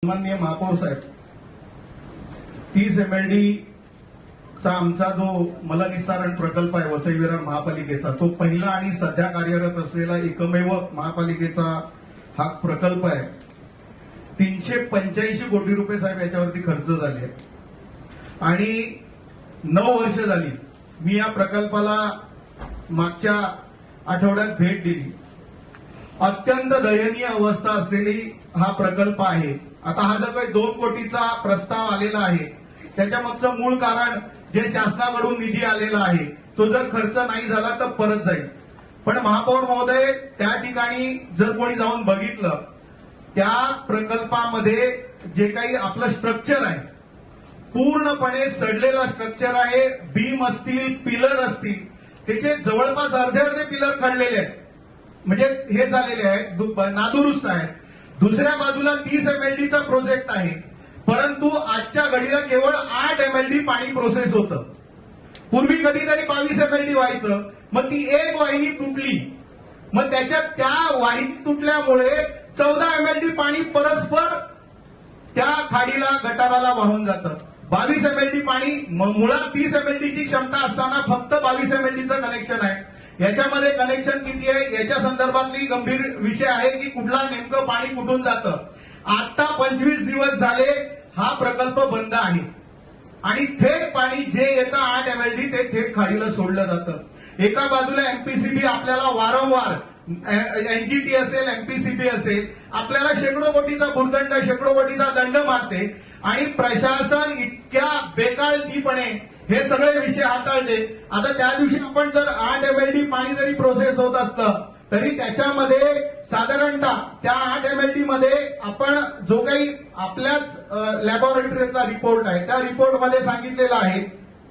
माननीय महापौर साहेब, 30 MLD चा आमचा जो मलनिस्सारण प्रकल्प आहे वसई विरार महापालिकेचा, तो पहिला आणि सध्या कार्यरत असलेला एकमेव महापालिकेचा हा प्रकल्प आहे. 385 कोटी रुपये साहेब याच्यावरती खर्च झाले आणि 9 वर्ष झाली. मी या प्रकल्पाला मागच्या आठवड्यात भेट दिली. अत्यंत दयनीय अवस्था असलेली हा प्रकल्प आहे. आता हा जो काही 2 कोटीचा प्रस्ताव आलेला आहे त्याच्यामागचं मूळ कारण जे शासनाकडून निधी आलेला आहे तो जर खर्च नाही झाला तर परत जाईल. पण महापौर महोदय, त्या ठिकाणी जर कोणी जाऊन बघितलं, त्या प्रकल्पामध्ये जे काही आपलं स्ट्रक्चर आहे पूर्णपणे सडलेलं स्ट्रक्चर आहे. बीम असतील, पिलर असतील, त्याचे जवळपास अर्धे पिलर खणलेले आहेत, म्हणजे हे झालेले आहेत, नादुरुस्त आहेत. दुसऱ्या बाजूला 30 MLD चा प्रोजेक्ट आहे, परंतु आजच्या घडीला केवळ 8 MLD पाणी प्रोसेस होतं. पूर्वी कधीतरी 22 MLD व्हायचं. मग ती एक वाहिनी तुटली, मग त्याच्यात त्या वाहिनी तुटल्यामुळे 14 MLD पाणी परस्पर त्या खाडीला गटाराला वाहून जातं. 22 MLD पाणी, मुळात 30 MLD ची क्षमता असताना फक्त 22 MLD चं कनेक्शन आहे. याच्यामध्ये कनेक्शन किती आहे याच्या संदर्भातली गंभीर विषय आहे की कुठला नेमकं पाणी कुठून जातं. आता 25 दिवस झाले हा प्रकल्प बंद आहे आणि थेट पाणी जे येतं 8 MLD ते थेट खाडीला सोडलं जातं. एका बाजूला एमपीसीबी आपल्याला वारंवार, एनजीटी असेल, एमपीसीबी असेल, आपल्याला शेकडो कोटीचा भूर्दंड, शेकडो कोटीचा दंड मारते आणि प्रशासन इतक्या बेकाळजीपणे हे सगळे विषय हाताळते. आता त्या दिवशी आपण जर 8 MLD पाणी जरी प्रोसेस होत असतं तरी त्याच्यामध्ये साधारणतः त्या 8 MLD मध्ये आपण जो काही आपल्याच लॅबोरेटरीचा रिपोर्ट आहे त्या रिपोर्टमध्ये सांगितलेलं आहे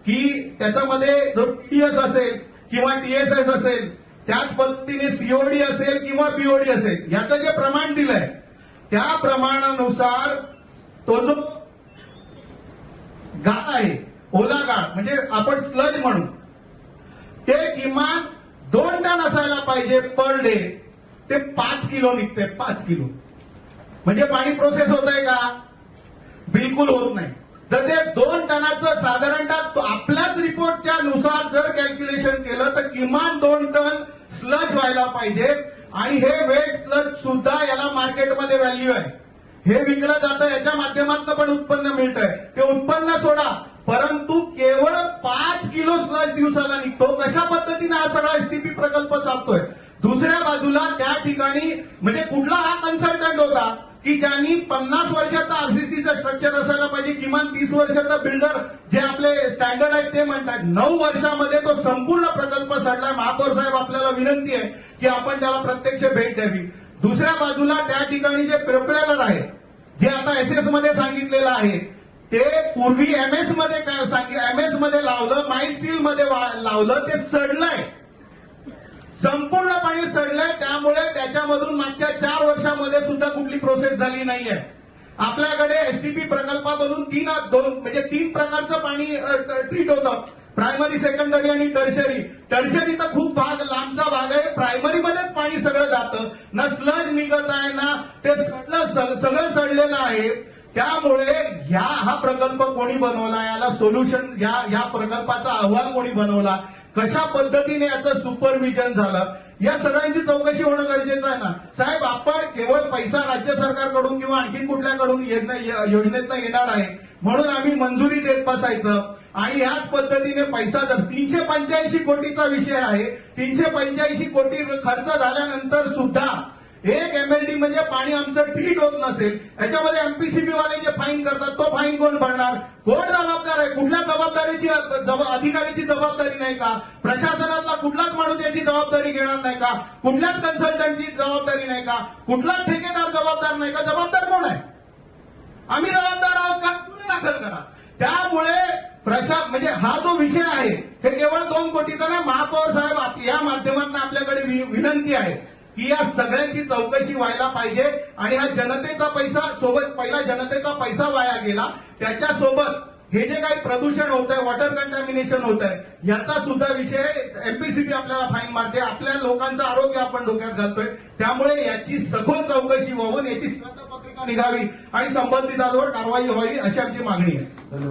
की त्याच्यामध्ये जो टीएस असेल किंवा टीएसएस असेल, त्याच पद्धतीने सीओडी असेल किंवा बीओडी असेल, याचं जे प्रमाण दिलंय त्या प्रमाणानुसार तो जो गाळ आहे, ओला गाळ म्हणजे आपण स्लज म्हणू, ते किमान 2 टन असायला पाहिजे पर डे. ते 5 किलो निघते. 5 किलो म्हणजे पाणी प्रोसेस होत आहे का? बिलकुल होत नाही. तर ते 2 टनाचं साधारणतः आपल्याच रिपोर्टच्या नुसार जर कॅल्क्युलेशन केलं तर किमान 2 टन स्लज व्हायला पाहिजे. आणि हे वेट स्लज सुद्धा याला मार्केटमध्ये व्हॅल्यू आहे. हे विकलं जातं, याच्या माध्यमातून पण उत्पन्न मिळतंय. ते उत्पन्न सोडा, परंतु केवळ 5 किलो स्लज दिवसाला निघतो. कशा पद्धतीने हा सगळा एसटीपी प्रकल्प चालतोय. दुसऱ्या बाजूला त्या ठिकाणी म्हणजे कुठला हा कन्सल्टंट होता की ज्यांनी 50 वर्षाचा आरसीसीचं स्ट्रक्चर असायला पाहिजे, किमान 30 वर्षाचा बिल्डर जे आपले स्टँडर्ड आहेत ते म्हणतात. 9 वर्षामध्ये तो संपूर्ण प्रकल्प सडलाय. महापौर साहेब, आपल्याला विनंती आहे की आपण त्याला प्रत्यक्ष भेट द्यावी. दुसऱ्या बाजूला त्या ठिकाणी जे प्रिपेरर आहे, जे आता एसएस मध्ये सांगितलेलं आहे, ते पूर्वी एमएस मध्ये लावलं, माइंड स्टील मध्ये लावलं, ते सडलंय, संपूर्णपणे सडलंय. त्यामुळे त्याच्यामधून मागच्या 4 वर्षामध्ये सुद्धा कुठली प्रोसेस झाली नाहीये. आपल्याकडे एसटीपी प्रकल्पामधून 3 प्रकारचं पाणी ट्रीट होतं, प्रायमरी, सेकंडरी आणि टर्शरी. टर्शरी तर खूप भाग, लांबचा भाग आहे. प्रायमरीमध्येच पाणी सगळं जातं, ना स्लज निघत आहे ना ते सगळं सडलेलं आहे. त्यामुळे हा प्रकल्प कोणी बनवला, याला सोल्युशन, या प्रकल्पाचा अहवाल कोणी बनवला, कशा पद्धतीने याचं सुपरविजन झालं, या सगळ्यांची चौकशी होणं गरजेचं आहे ना साहेब. आपण केवळ पैसा राज्य सरकारकडून किंवा आणखी कुठल्याकडून योजनेतनं येणार आहे म्हणून आम्ही मंजुरी देत बसायचं आणि याच पद्धतीने पैसा जर 385 कोटीचा विषय आहे, 385 कोटी खर्च झाल्यानंतर सुद्धा 1 MLD म्हणजे पाणी आमचं ट्रीट होत नसेल, याच्यामध्ये एमपीसीबी वाले जे फाईन करतात तो फाईन कोण भरणार? कोण जबाबदार आहे? कुठल्या जबाबदारीची अधिकाऱ्याची जबाबदारी नाही का? प्रशासनातला कुठलाच माणूस याची जबाबदारी घेणार नाही का? कुठल्याच कन्सल्टंटची जबाबदारी नाही का? कुठलाच ठेकेदार जबाबदार नाही का? जबाबदार कोण आहे? आम्ही जबाबदार आहोत का? दाखल करा. त्यामुळे म्हणजे हा जो विषय आहे हे केवळ 2 कोटीचा नाही. महापौर साहेब, या माध्यमातून आपल्याकडे विनंती आहे की या सगळ्यांची चौकशी व्हायला पाहिजे आणि हा जनतेचा पैसा सोबत, पहिला जनतेचा पैसा वाया गेला, त्याच्यासोबत हे जे काही प्रदूषण होत आहे, वॉटर कंटॅमिनेशन होत आहे, याचा सुद्धा विषय एमपीसीबी आपल्याला फाईन मारते. आपल्या लोकांचं आरोग्य आपण डोक्यात घालतोय. त्यामुळे याची सखोल चौकशी व्हावून याची निघावी आणि संबंधितांवर कारवाई व्हावी अशी आमची मागणी आहे. धन्यवाद.